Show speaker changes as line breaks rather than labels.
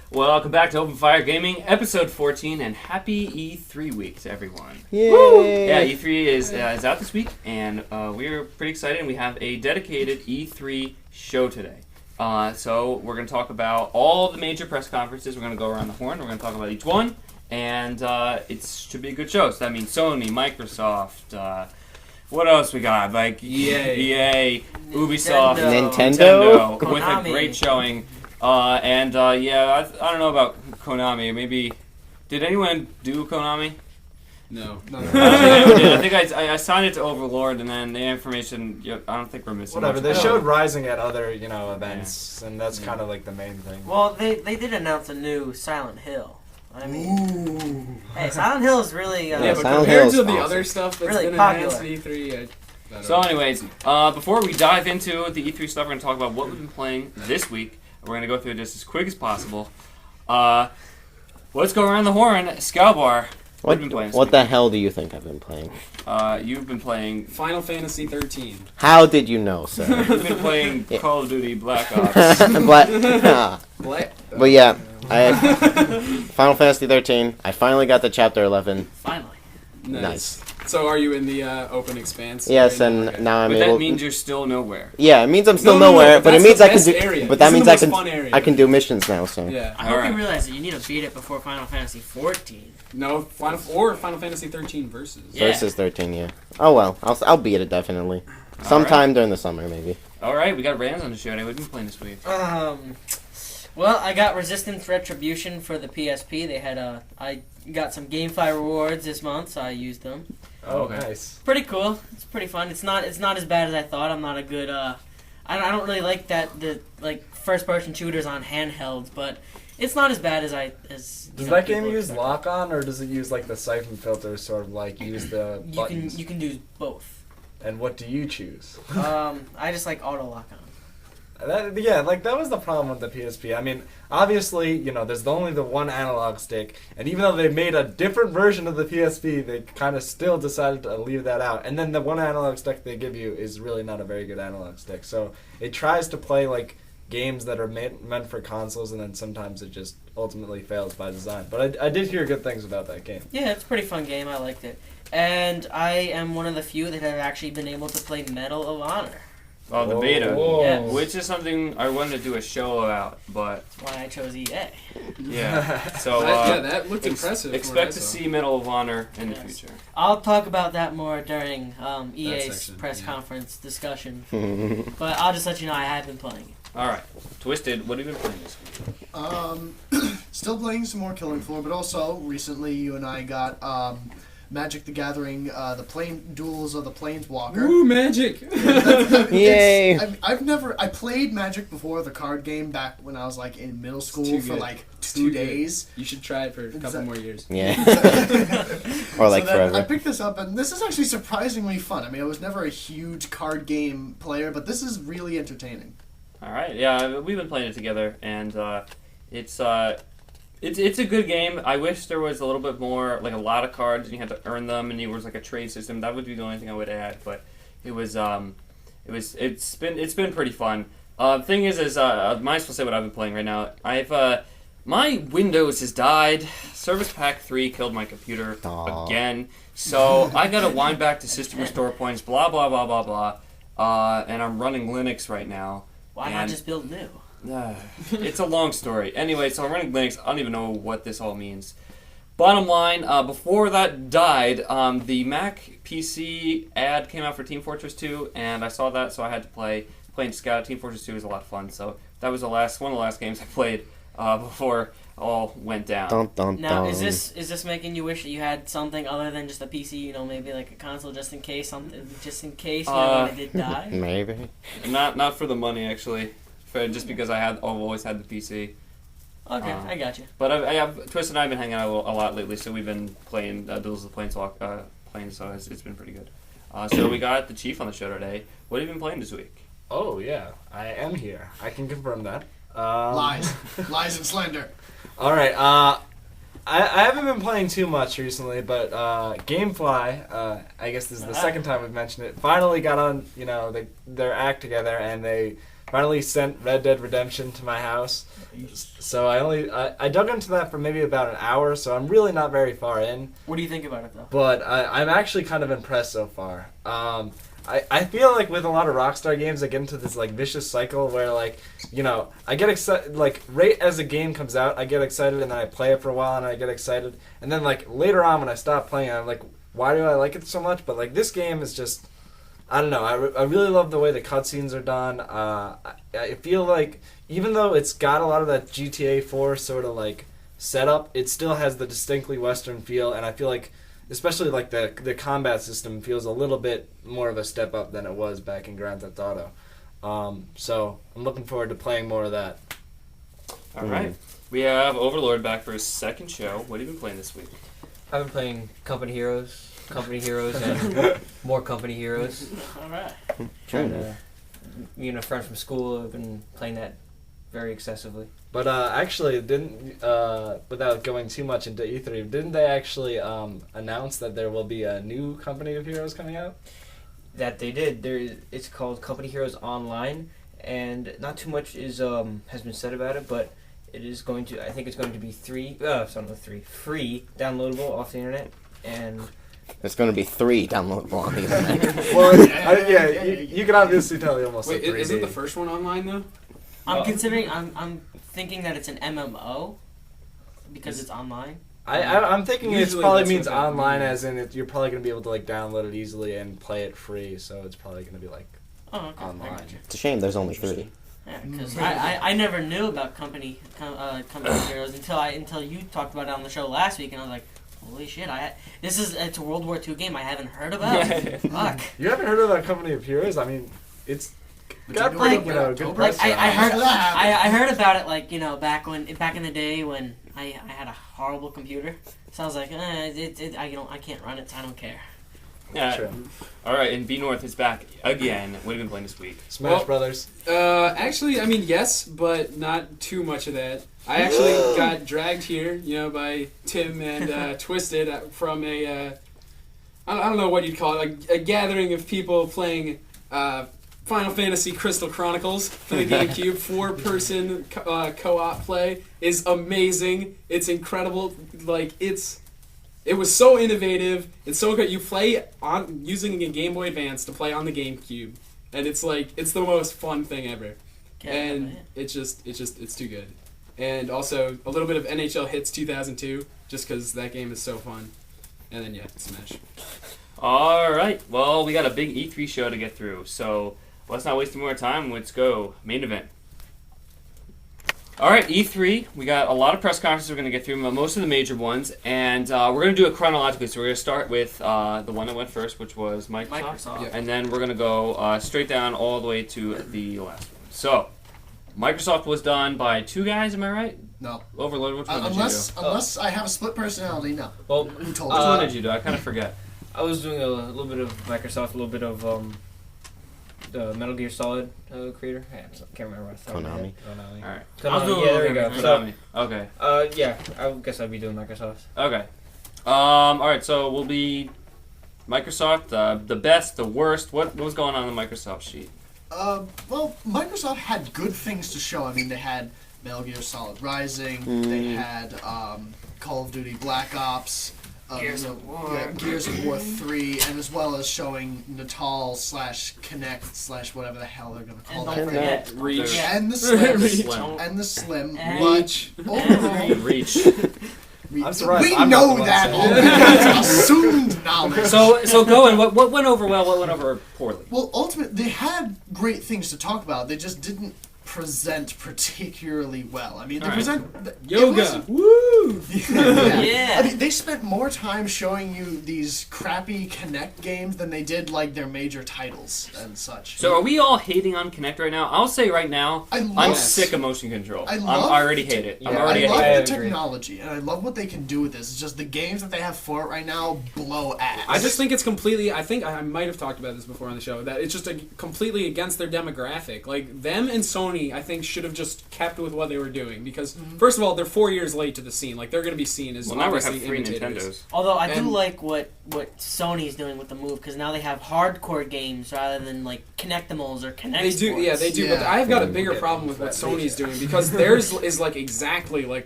Welcome back to Open Fire Gaming, episode 14, and happy E3 week to everyone.
Yay!
Woo! Yeah, E3 is out this week, and we're pretty excited. We have a dedicated E3 show today. So we're going to talk about all the major press conferences. We're going to go around the horn. We're going to talk about each one, and it should be a good show. So that means Sony, Microsoft, what else we got? Like EA, Ubisoft,
Nintendo.
with a great showing. I don't know about Konami. Maybe, did anyone do Konami?
No.
I think I signed it to Overlord, and then the information. I don't think we're missing.
Whatever.
much.
They showed Rising at other, events, and that's kind of like the main thing.
Well, they did announce a new Silent Hill. I mean, hey, Silent Hill is really
but
Silent
compared
Hill's
to the
awesome.
other stuff that's
Really
been
popular.
enhanced in E3,
So, anyways, before we dive into the E3 stuff, we're going to talk about what we've been playing this week. We're going to go through it just as quick as possible. Let's go around the horn. Scalbar, what have you been playing this
What
week?
the hell do you think I've been playing?
You've been playing...
Final Fantasy 13.
How did you know, sir?
You've been playing
Yeah.
Call of Duty Black Ops.
But yeah, I had Final Fantasy 13. I finally got to Chapter 11.
finally.
Nice.
So are you in the open expanse?
Yes,
area now?
and
Okay.
now I'm
But
able.
that means you're still nowhere.
Yeah, it means I'm still
No,
nowhere, but it
that's
means
the
I can
best
do.
area.
But that
This is
means
the
I
most
can.
fun area.
I can do missions now. So.
Yeah.
I hope
Alright.
you realize that you need to beat it before Final Fantasy 14.
No, Final Fantasy 13 versus.
Yeah.
Versus 13, yeah. Oh well, I'll beat it definitely. Sometime during the summer, maybe.
All right, we got Rams on the show today. What have you been playing this week?
Well, I got Resistance Retribution for the PSP. They had I got some GameFly rewards this month, so I used them.
Oh,
Okay.
nice.
Pretty cool. It's pretty fun. It's not as bad as I thought. I'm not a good I don't really like the first person shooters on handhelds, but it's not as bad as
Does that game use lock-on, or does it use like the siphon filter, sort of like use the buttons?
You can do both.
And what do you choose?
I just like auto lock on.
That was the problem with the PSP. I mean, obviously, there's only the one analog stick, and even though they made a different version of the PSP, they kind of still decided to leave that out. And then the one analog stick they give you is really not a very good analog stick. So it tries to play like games that are meant for consoles, and then sometimes it just ultimately fails by design. But I did hear good things about that game.
Yeah, it's a pretty fun game. I liked it. And I am one of the few that have actually been able to play Medal of Honor.
Oh, the beta.
Whoa.
Yeah.
Which is something I wanted to do a show about, but
That's why I chose EA.
yeah. So
that looked impressive.
expect to see Medal of Honor in the
Yes.
future.
I'll talk about that more during EA's
section,
press
yeah.
conference discussion. But I'll just let you know I have been playing it.
All right, Twisted. What have you been playing this week?
Still playing some more Killing Floor, but also recently you and I got Magic the Gathering, the Duels of the Planeswalker.
Woo, magic!
Yay!
I played Magic before, the card game, back when I was like in middle school
too
for
good.
like
It's
2
too good.
days.
You should try it for a couple more years.
Yeah. Or like
So then I
forever.
picked this up, and this is actually surprisingly fun. I mean, I was never a huge card game player, but this is really entertaining.
All right, yeah, we've been playing it together, and it's a good game. I wish there was a little bit more, like a lot of cards, and you had to earn them, and there was like a trade system. That would be the only thing I would add, but it's been pretty fun. Thing is might as well say what I've been playing right now. My Windows has died. Service Pack 3 killed my computer again, so I gotta wind back to system restore points. Blah blah blah blah blah. And I'm running Linux right now.
Why not just build new?
It's a long story. Anyway, so I'm running Linux. I don't even know what this all means. Bottom line, before that died, the Mac PC ad came out for Team Fortress 2, and I saw that, so I had to playing Scout. Team Fortress 2 was a lot of fun, so that was one of the last games I played before all went down.
Dun, dun,
Now,
dun.
is this making you wish that you had something other than just a PC? Maybe like a console, just in case when it did die.
Maybe.
Not for the money, actually. Just because I've always had the PC.
Okay, I got you.
But Twist and I have been hanging out a lot lately, so we've been playing Duels of the Planes, so it's been pretty good. So we got the Chief on the show today. What have you been playing this week?
Oh, yeah. I am here. I can confirm that.
Lies and slander.
All right. I haven't been playing too much recently, but GameFly, I guess this is the second time we've mentioned it, finally got on, their act together, and they finally sent Red Dead Redemption to my house. So I dug into that for maybe about an hour, so I'm really not very far in.
What do you think about it though?
But I'm actually kind of impressed so far. I feel like with a lot of Rockstar games, I get into this like vicious cycle where like, you know, I get excited, like right as a game comes out, I get excited and then I play it for a while and I get excited. And then like later on when I stop playing, I'm like, why do I like it so much? But like this game is just, I don't know, I really love the way the cutscenes are done. I feel like even though it's got a lot of that GTA 4 sort of like setup, it still has the distinctly Western feel, and I feel like especially like the combat system feels a little bit more of a step up than it was back in Grand Theft Auto. So I'm looking forward to playing more of that.
All right. We have Overlord back for his second show. What have you been playing this week?
I've been playing Company Heroes, and more Company Heroes.
All right.
Trying to, me and a friend from school have been playing that very excessively.
But actually, without going too much into E3, didn't they actually announce that there will be a new Company of Heroes coming out?
That they did. It's called Company Heroes Online, and not too much has been said about it, but it is going to. I think it's going to be free, downloadable off the internet, and
It's going to be 3 downloadable on the internet.
Well, you can obviously tell you almost.
Wait,
like
isn't
3D.
the first one online though?
I'm thinking that it's an MMO because it's online.
I'm thinking it
Usually
probably
that's
means
what that
online,
means.
as in you're probably going to be able to like download it easily and play it free. So it's probably going to be like
Oh, okay. I
online.
got you.
It's a shame there's only 3.
Yeah, because I never knew about Company Heroes until you talked about it on the show last week, and I was like, holy shit! It's a World War II game I haven't heard about. Fuck.
You haven't heard of that Company of Heroes? I mean, it's got
It's
pretty,
like-
good
Like
press.
I heard about it like back in the day when I had a horrible computer, so I was like I can't run it, so I don't care.
Yeah.
Sure.
All right, and B North is back again. What have you been playing this week?
Smash
Well-
Brothers.
Actually, I mean, yes, but not too much of that. I actually got dragged here, by Tim and Twisted from a, I don't know what you'd call it, a gathering of people playing Final Fantasy Crystal Chronicles for the GameCube. 4-person co-op play is amazing. It's incredible. It was so innovative. It's so good. You play on using a Game Boy Advance to play on the GameCube, and it's the most fun thing ever. And it's too good. And also a little bit of NHL Hits 2002, just because that game is so fun. And then Smash.
All right. Well, we got a big E3 show to get through, so let's not waste any more time. Let's go main event. All right, E3. We got a lot of press conferences we're going to get through, most of the major ones, and we're going to do it chronologically. So we're going to start with the one that went first, which was Microsoft.
Yeah.
And then we're going to go straight down all the way to the last one. So, Microsoft was done by 2 guys, am I right?
No.
Overlord, which one did you do?
Unless I have a split personality, no.
well,
Who told
Which
you?
one did you do? I kind of forget.
I was doing a little bit of Microsoft, a little bit of the Metal Gear Solid creator. I can't remember what I thought.
Konami.
All right.
Konami.
I was doing
Yeah, there we go.
Konami. Okay.
Yeah, I guess I'd be doing Microsoft.
Okay. All right. So we'll be Microsoft, the best, the worst. What was going on the Microsoft sheet?
Well, Microsoft had good things to show. I mean, they had Metal Gear Solid Rising, they had Call of Duty Black Ops,
Gears of War.
yeah, Gears of War 3, and as well as showing Natal/Kinect/ whatever the hell they're going to call
And
that.
don't forget,
Reach.
Yeah.
And the Slim.
Slim.
And the Slim.
And-
Reach.
But overall,
Reach.
I'm surprised
we
I'm not the
know
one
that
saying
all because assumed knowledge.
So go and what went over well? What went over poorly?
Well, ultimately, they had great things to talk about. They just didn't present particularly well. I mean, they
All right.
present it
Yoga.
wasn't-
Woo!
yeah.
Yeah.
I mean, they spent more time showing you these crappy Kinect games than they did like their major titles and such.
So are we all hating on Kinect right now? I'll say right now,
I love
I'm
it.
sick of motion control.
I
I
love
already hate it. I'm
Yeah,
already
I love
a
the
hater.
technology, and I love what they can do with this. It's just the games that they have for it right now blow ass.
I just think it's completely. I think I might have talked about this before on the show. That it's just completely against their demographic. Like them and Sony Sony, I think, should have just kept with what they were doing because, first of all, they're 4 years late to the scene. Like they're going to be seen as
Well, now we
obviously
have 3
imitators.
Nintendos.
Although I do
And-
like what Sony's doing with the move because now they have hardcore games rather than like Connectimals or Connect.
They do, yeah, they do. But
Yeah.
I've got a
We'll
bigger
get
problem with
into
what
that
Sony's
later.
doing because theirs is like exactly like the